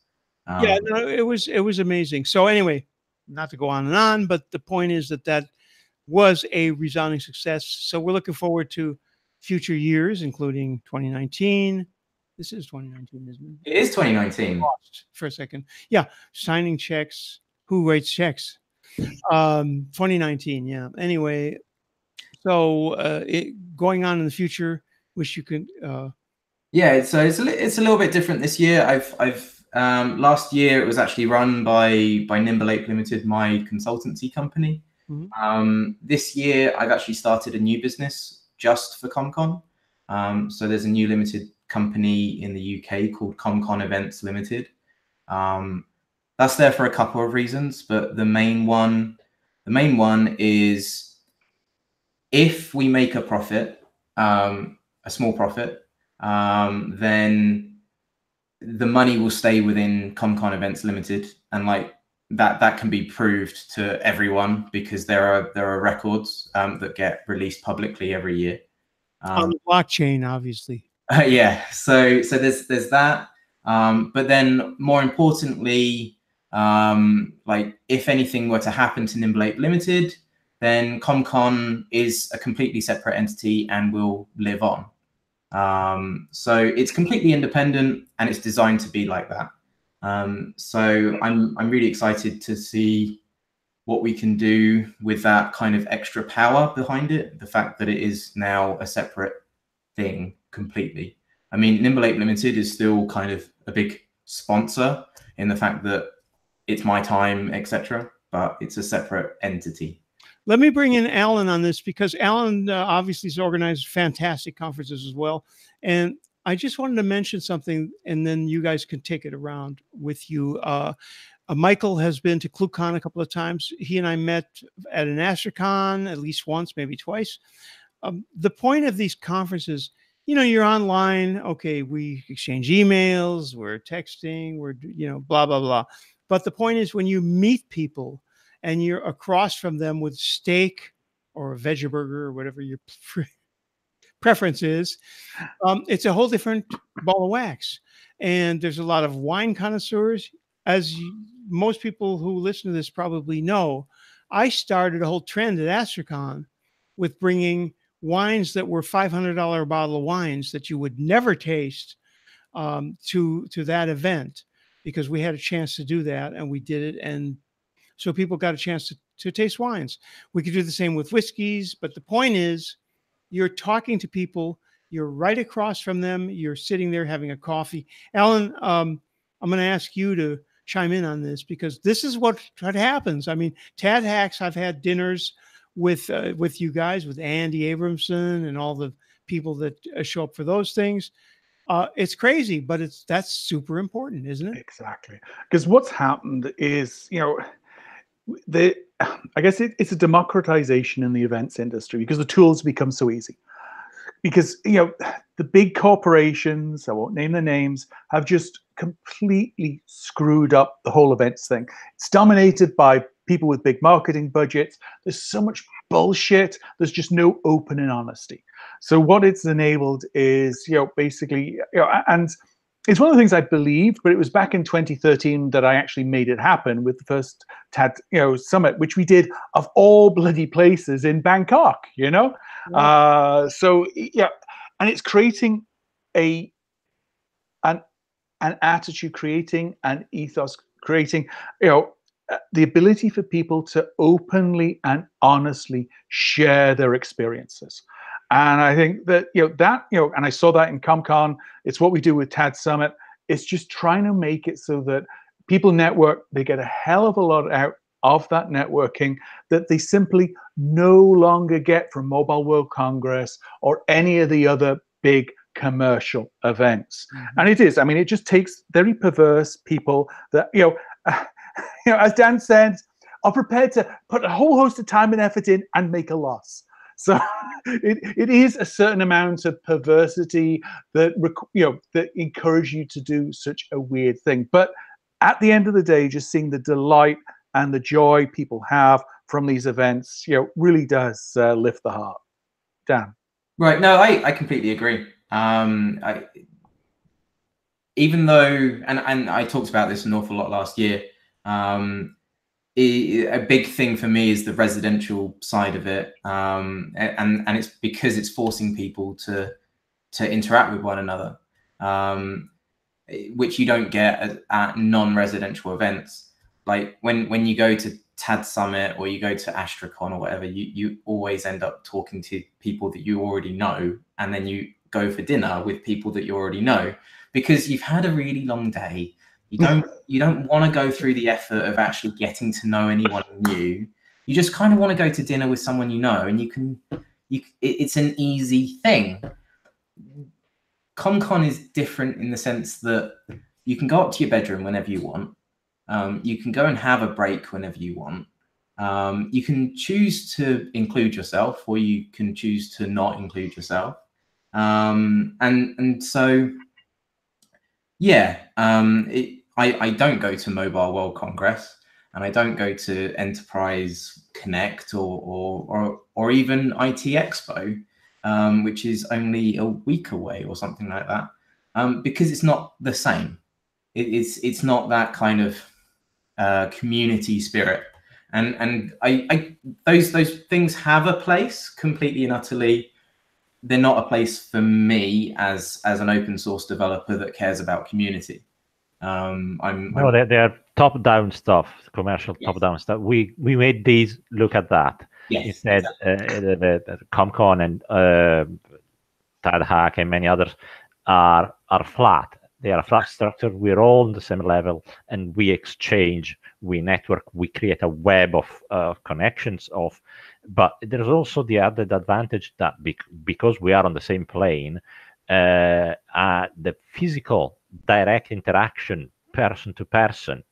Yeah, no, it was amazing. So anyway, not to go on and on, but the point is that was a resounding success. So we're looking forward to future years, including 2019. This is 2019, isn't it? It is 2019. Lost for a second. Yeah, signing checks. Who writes checks? 2019. Yeah. Anyway, so going on in the future, wish you could. Yeah, so it's a little bit different this year. I've last year it was actually run by Nimble Ape Limited, my consultancy company. Mm-hmm. This year I've actually started a new business just for ComCon. So there's a new limited company in the UK called ComCon Events Limited. That's there for a couple of reasons, but the main one is if we make a profit, a small profit, then the money will stay within ComCon Events Limited, and like that can be proved to everyone because there are records that get released publicly every year on the blockchain, obviously. Yeah, so there's that, but then more importantly, like if anything were to happen to Nimble Ape Limited, then ComCon is a completely separate entity and will live on. So it's completely independent and it's designed to be like that. So I'm really excited to see what we can do with that kind of extra power behind it. The fact that it is now a separate thing completely. I mean, Nimble Ape Limited is still kind of a big sponsor in the fact that it's my time, etc., but it's a separate entity. Let me bring in Alan on this because Alan obviously has organized fantastic conferences as well. And I just wanted to mention something, and then you guys can take it around with you. Michael has been to ClueCon a couple of times. He and I met at an AstroCon at least once, maybe twice. The point of these conferences, you're online. Okay, we exchange emails, we're texting, we're, blah, blah, blah. But the point is when you meet people, and you're across from them with steak or a veggie burger or whatever your preference is, it's a whole different ball of wax. And there's a lot of wine connoisseurs. As most people who listen to this probably know, I started a whole trend at AstroCon with bringing wines that were $500 bottle of wines that you would never taste to that event, because we had a chance to do that and we did it. And so people got a chance to taste wines. We could do the same with whiskeys, but the point is you're talking to people, you're right across from them, you're sitting there having a coffee. Alan, I'm going to ask you to chime in on this because this is what happens. I mean, Tad Hacks, I've had dinners with you guys, with Andy Abramson and all the people that show up for those things. It's crazy, but that's super important, isn't it? Exactly. Because what's happened is, I guess it's a democratization in the events industry because the tools become so easy. Because the big corporations, I won't name the names, have just completely screwed up the whole events thing. It's dominated by people with big marketing budgets. There's so much bullshit. There's just no open and honesty. So what it's enabled is, basically, and it's one of the things I believed, but it was back in 2013 that I actually made it happen with the first TAD, summit, which we did of all bloody places in Bangkok, So yeah, and it's creating an attitude, creating an ethos, creating, the ability for people to openly and honestly share their experiences. And I think that, and I saw that in ComCon. It's what we do with TAD Summit. It's just trying to make it so that people network, they get a hell of a lot out of that networking that they simply no longer get from Mobile World Congress or any of the other big commercial events. And it is, it just takes very perverse people that, as Dan said, are prepared to put a whole host of time and effort in and make a loss. So it is a certain amount of perversity that that encourage you to do such a weird thing. But at the end of the day, just seeing the delight and the joy people have from these events, really does lift the heart. Dan. Right. No, I completely agree. Even though, and I talked about this an awful lot last year, a big thing for me is the residential side of it, and it's because it's forcing people to interact with one another, which you don't get at non-residential events. Like when you go to TAD Summit or you go to Astracon or whatever, you always end up talking to people that you already know, and then you go for dinner with people that you already know because you've had a really long day. You don't want to go through the effort of actually getting to know anyone new. You just kind of want to go to dinner with someone you know, and it's an easy thing. ComCon is different in the sense that you can go up to your bedroom whenever you want. You can go and have a break whenever you want. You can choose to include yourself, or you can choose to not include yourself. And so, yeah, I don't go to Mobile World Congress, and I don't go to Enterprise Connect or even IT Expo, which is only a week away or something like that, because it's not the same. It's not that kind of community spirit, and those things have a place completely and utterly. They're not a place for me as an open source developer that cares about community. They're top-down stuff, commercial top-down stuff. We made these look at that. Yes, instead. Exactly. The ComCon and TAD Hack and many others are flat. They are a flat structure. We're all on the same level, and we exchange, we network, we create a web of connections. But there's also the added advantage that because we are on the same plane, the physical direct interaction, person to person,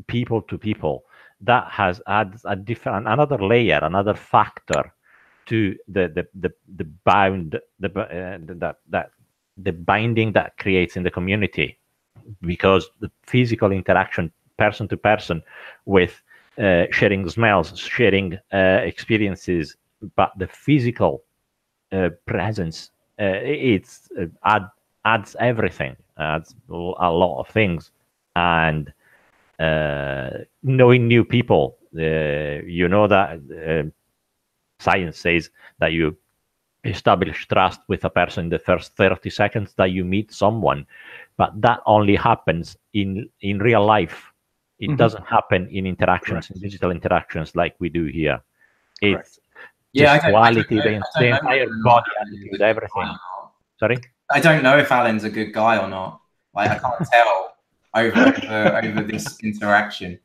people to people, that has adds another layer, another factor to the binding that creates in the community, because the physical interaction, person to person, with sharing smells, sharing experiences, but the physical presence, adds everything, adds a lot of things. And knowing new people, that science says that you establish trust with a person in the first 30 seconds that you meet someone, but that only happens in real life. It doesn't happen in interactions, in digital interactions like we do here. It's quality, the entire body attitude, everything. Sorry? I don't know if Alan's a good guy or not. Like, I can't tell over this interaction.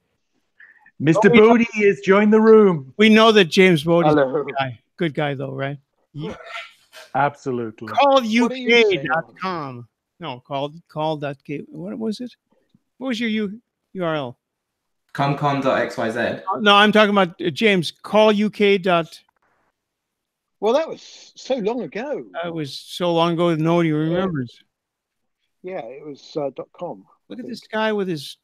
Mr. Bodie has joined the room. We know that James Bodie's a good guy. Good guy, though, right? Absolutely. CallUK.com. No, call.k. What was it? What was your URL? Comcon.xyz. No, I'm talking about James. Calluk. Well, that was so long ago. That was so long ago that nobody remembers. Yeah, it was .com. Look at this guy with his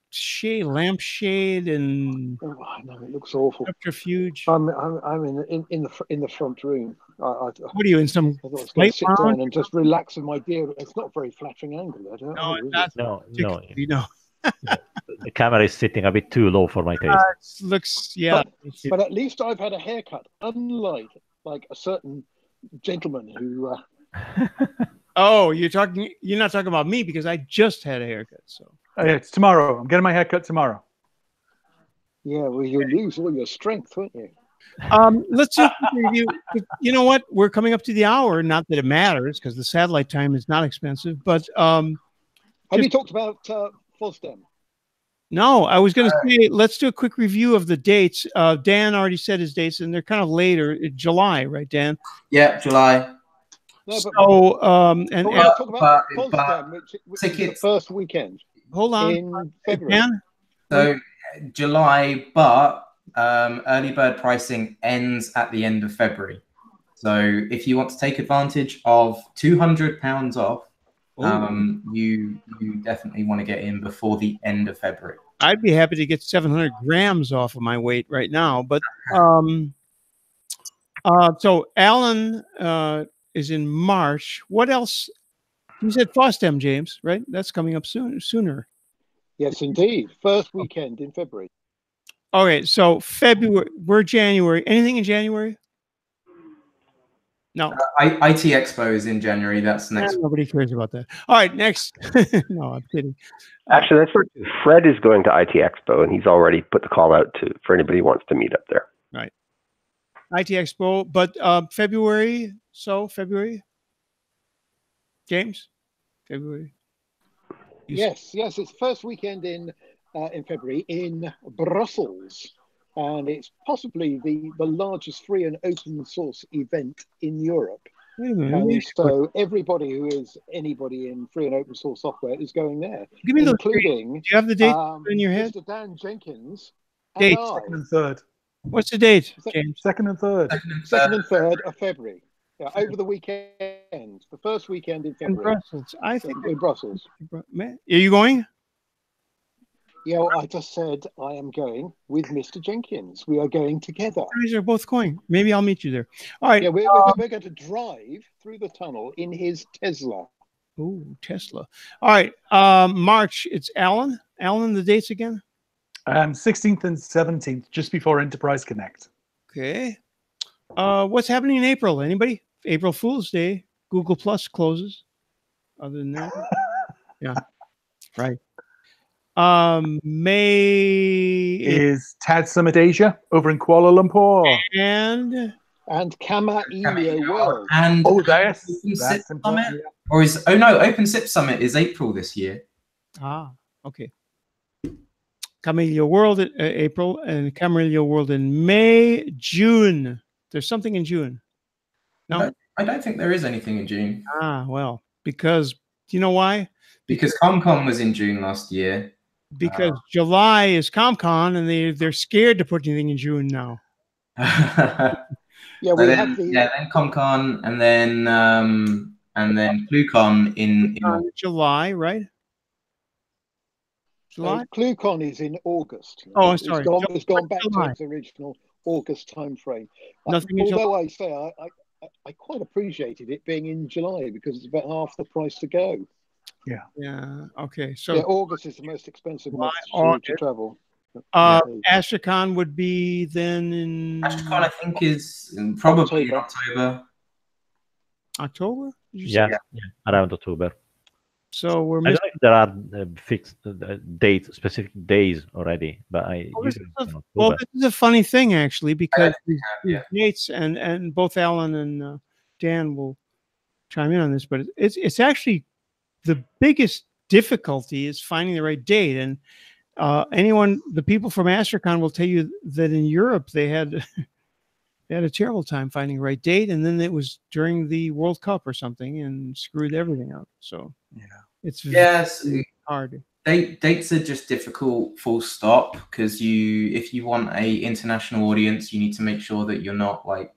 lampshade and Oh, I know, it looks awful. subterfuge. I'm in the front room. What are you in some I thought I was going flight to sit down and just relax with my dear. It's not a very flattering angle. I don't know. No. No. The camera is sitting a bit too low for my taste. Looks, yeah. But at least I've had a haircut, unlike like a certain gentleman who. Oh, you're not talking about me because I just had a haircut. So It's tomorrow. I'm getting my haircut tomorrow. Yeah, well, you'll lose all your strength, won't you? Let's just review. You know what? We're coming up to the hour. Not that it matters because the satellite time is not expensive. But have you talked about FOSDEM? No, I was going to say let's do a quick review of the dates. Dan already said his dates, and they're kind of later. July, right, Dan? Yeah, July. No, So, but we'll talk about FOSDEM, which is the first weekend. Hold on, in February. Dan? So July, but early bird pricing ends at the end of February. So if you want to take advantage of £200 off, you definitely want to get in before the end of February. I'd be happy to get 700 grams off of my weight right now, but so Alan is in March. What else? You said FOSDEM, James, right? That's coming up sooner. Yes, indeed. First weekend in February. Okay, so February. We're January. Anything in January? No. IT Expo is in January. That's next. Nobody cares about that. All right, next. No, I'm kidding. Actually, that's right. Fred is going to IT Expo, and he's already put the call out for anybody who wants to meet up there. Right. IT Expo, but February. So February. James, February. Yes, it's first weekend in February in Brussels, and it's possibly the largest free and open source event in Europe. Wait a minute. And so everybody who is anybody in free and open source software is going there, Give me including. Do you have the date in your head? Mr. Dan Jenkins. Date. Second and third. What's the date, James? Second and third. Second and 3rd of February. Yeah, over the weekend, the first weekend in February. In Brussels. I think in Brussels. Are you going? Yeah, well, I just said I am going with Mr. Jenkins. We are going together. You guys are both going. Maybe I'll meet you there. All right. Yeah, we're going to drive through the tunnel in his Tesla. Oh, Tesla. All right. March, it's Alan. Alan, the dates again? 16th and 17th, just before Enterprise Connect. Okay. What's happening in April? Anybody? April Fool's Day. Google Plus closes. Other than that, yeah, right. May is TAD Summit Asia over in Kuala Lumpur, and Kamailio World. And that's Summit, or is OpenSIP Summit is April this year. Okay. Kamailio World in April and Kamailio World in May. June. There's something in June. No, I don't think there is anything in June. Well, because do you know why? Because ComCon was in June last year. Because July is ComCon, and they're scared to put anything in June now. Yeah, then ComCon, and then ClueCon in July, right? July. ClueCon is in August. Oh, I'm sorry. It's gone back to its original August timeframe. Although I say I quite appreciated it being in July because it's about half the price to go. Yeah. Okay. So August is the most expensive month to travel. Astracon would be then in. Astracon, I think, is probably October. October? Yeah, around October. So we're. I don't know if there are fixed specific days already, but this is a funny thing actually because these dates and both Alan and Dan will chime in on this, but it's actually the biggest difficulty is finding the right date. And the people from Astracon will tell you that in Europe they had a terrible time finding the right date, and then it was during the World Cup or something and screwed everything up. So It's Yes, hard. dates are just difficult, full stop, because if you want a international audience, you need to make sure that you're not like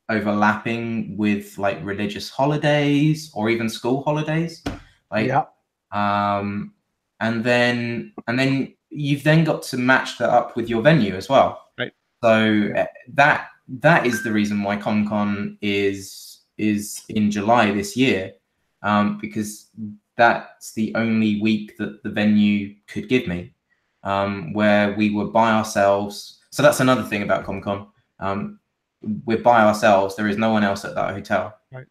overlapping with like religious holidays or even school holidays. Like, Yeah. And then you've then got to match that up with your venue as well. Right. So that is the reason why ComCon is in July this year, because that's the only week that the venue could give me, where we were by ourselves. So that's another thing about ComCon. We're by ourselves. There is no one else at that hotel. Right.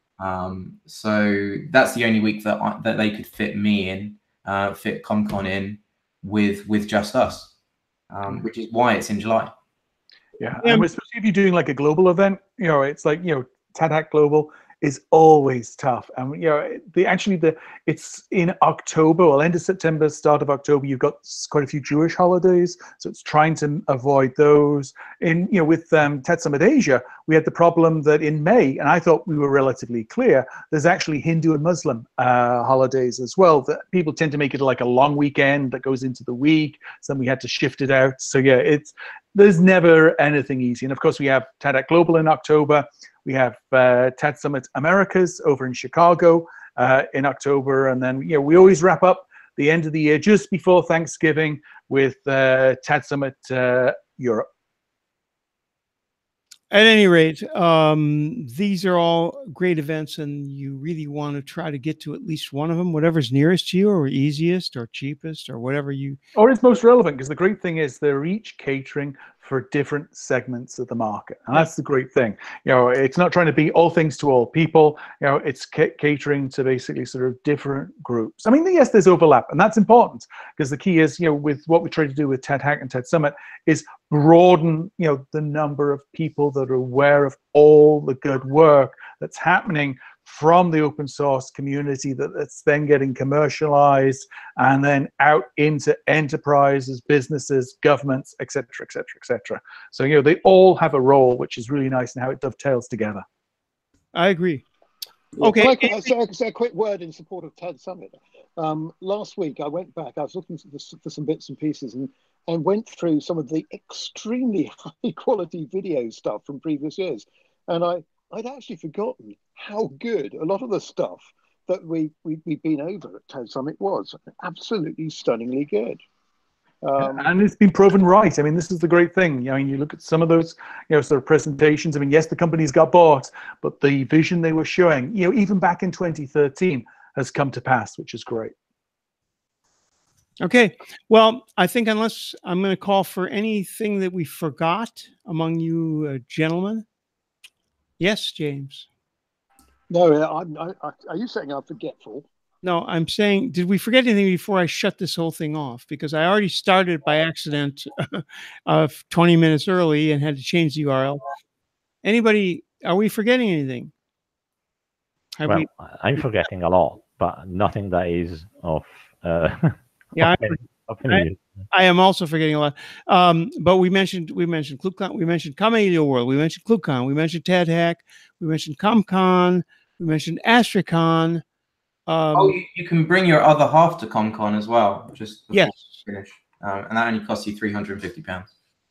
So that's the only week that they could fit me in, fit ComCon in with just us, which is why it's in July. Yeah, and especially if you're doing like a global event, it's like, TADHAC Global is always tough. And it's in October, well, end of September, start of October. You've got quite a few Jewish holidays, so it's trying to avoid those. With TED Summit Asia, we had the problem that in May, and I thought we were relatively clear, there's actually Hindu and Muslim holidays as well. That people tend to make it like a long weekend that goes into the week. So then we had to shift it out. So yeah, there's never anything easy. And of course, we have TADHAC Global in October. We have TED Summit Americas over in Chicago in October. And then we always wrap up the end of the year just before Thanksgiving with TED Summit Europe. At any rate, these are all great events, and you really want to try to get to at least one of them, whatever's nearest to you or easiest or cheapest or whatever you... Or is most relevant, because the great thing is they're each catering for different segments of the market. And that's the great thing. It's not trying to be all things to all people. It's catering to basically sort of different groups. I mean, yes, there's overlap, and that's important, because the key is, with what we try to do with TEDHAC and TED Summit is broaden, the number of people that are aware of all the good work that's happening from the open source community that's then getting commercialized and then out into enterprises, businesses, governments, et cetera, et cetera, et cetera. So, they all have a role, which is really nice, and how it dovetails together. I agree. Okay. So a quick word in support of TED Summit. Last week, I went back. I was looking for some bits and pieces and went through some of the extremely high quality video stuff from previous years. And I'd actually forgotten how good a lot of the stuff that we've been over at TED Summit was. Absolutely stunningly good. And it's been proven right. I mean, this is the great thing. You look at some of those, sort of presentations. I mean, yes, the companies got bought, but the vision they were showing, even back in 2013, has come to pass, which is great. Okay. Well, I think unless I'm going to call for anything that we forgot among you gentlemen. Yes, James. No, are you saying I'm forgetful? No, I'm saying, did we forget anything before I shut this whole thing off? Because I already started by accident 20 minutes early and had to change the URL. Anybody, are we forgetting anything? I'm forgetting a lot, but nothing that is of yeah, opinion. I am also forgetting a lot. But we mentioned KlubeCon, we mentioned Kamailio World, we mentioned KlubeCon, we mentioned TEDHAC, we mentioned ComCon, we mentioned AstraCon. You can bring your other half to ComCon as well, just before yes. you finish. And that only costs you £350.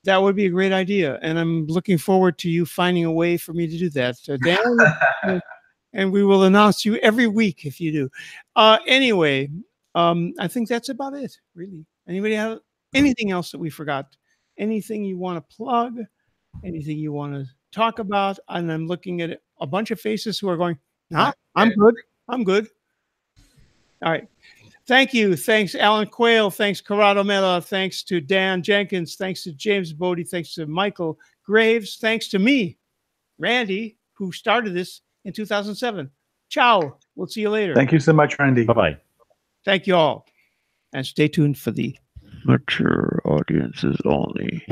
That would be a great idea. And I'm looking forward to you finding a way for me to do that. Dan, and we will announce you every week if you do. Anyway, I think that's about it, really. Anybody have anything else that we forgot? Anything you want to plug? Anything you want to talk about? And I'm looking at a bunch of faces who are going, nah, I'm good. I'm good. All right. Thank you. Thanks, Alan Quayle. Thanks, Corrado Mella. Thanks to Dan Jenkins. Thanks to James Bodie. Thanks to Michael Graves. Thanks to me, Randy, who started this in 2007. Ciao. We'll see you later. Thank you so much, Randy. Bye-bye. Thank you all. And stay tuned for the mature audiences only.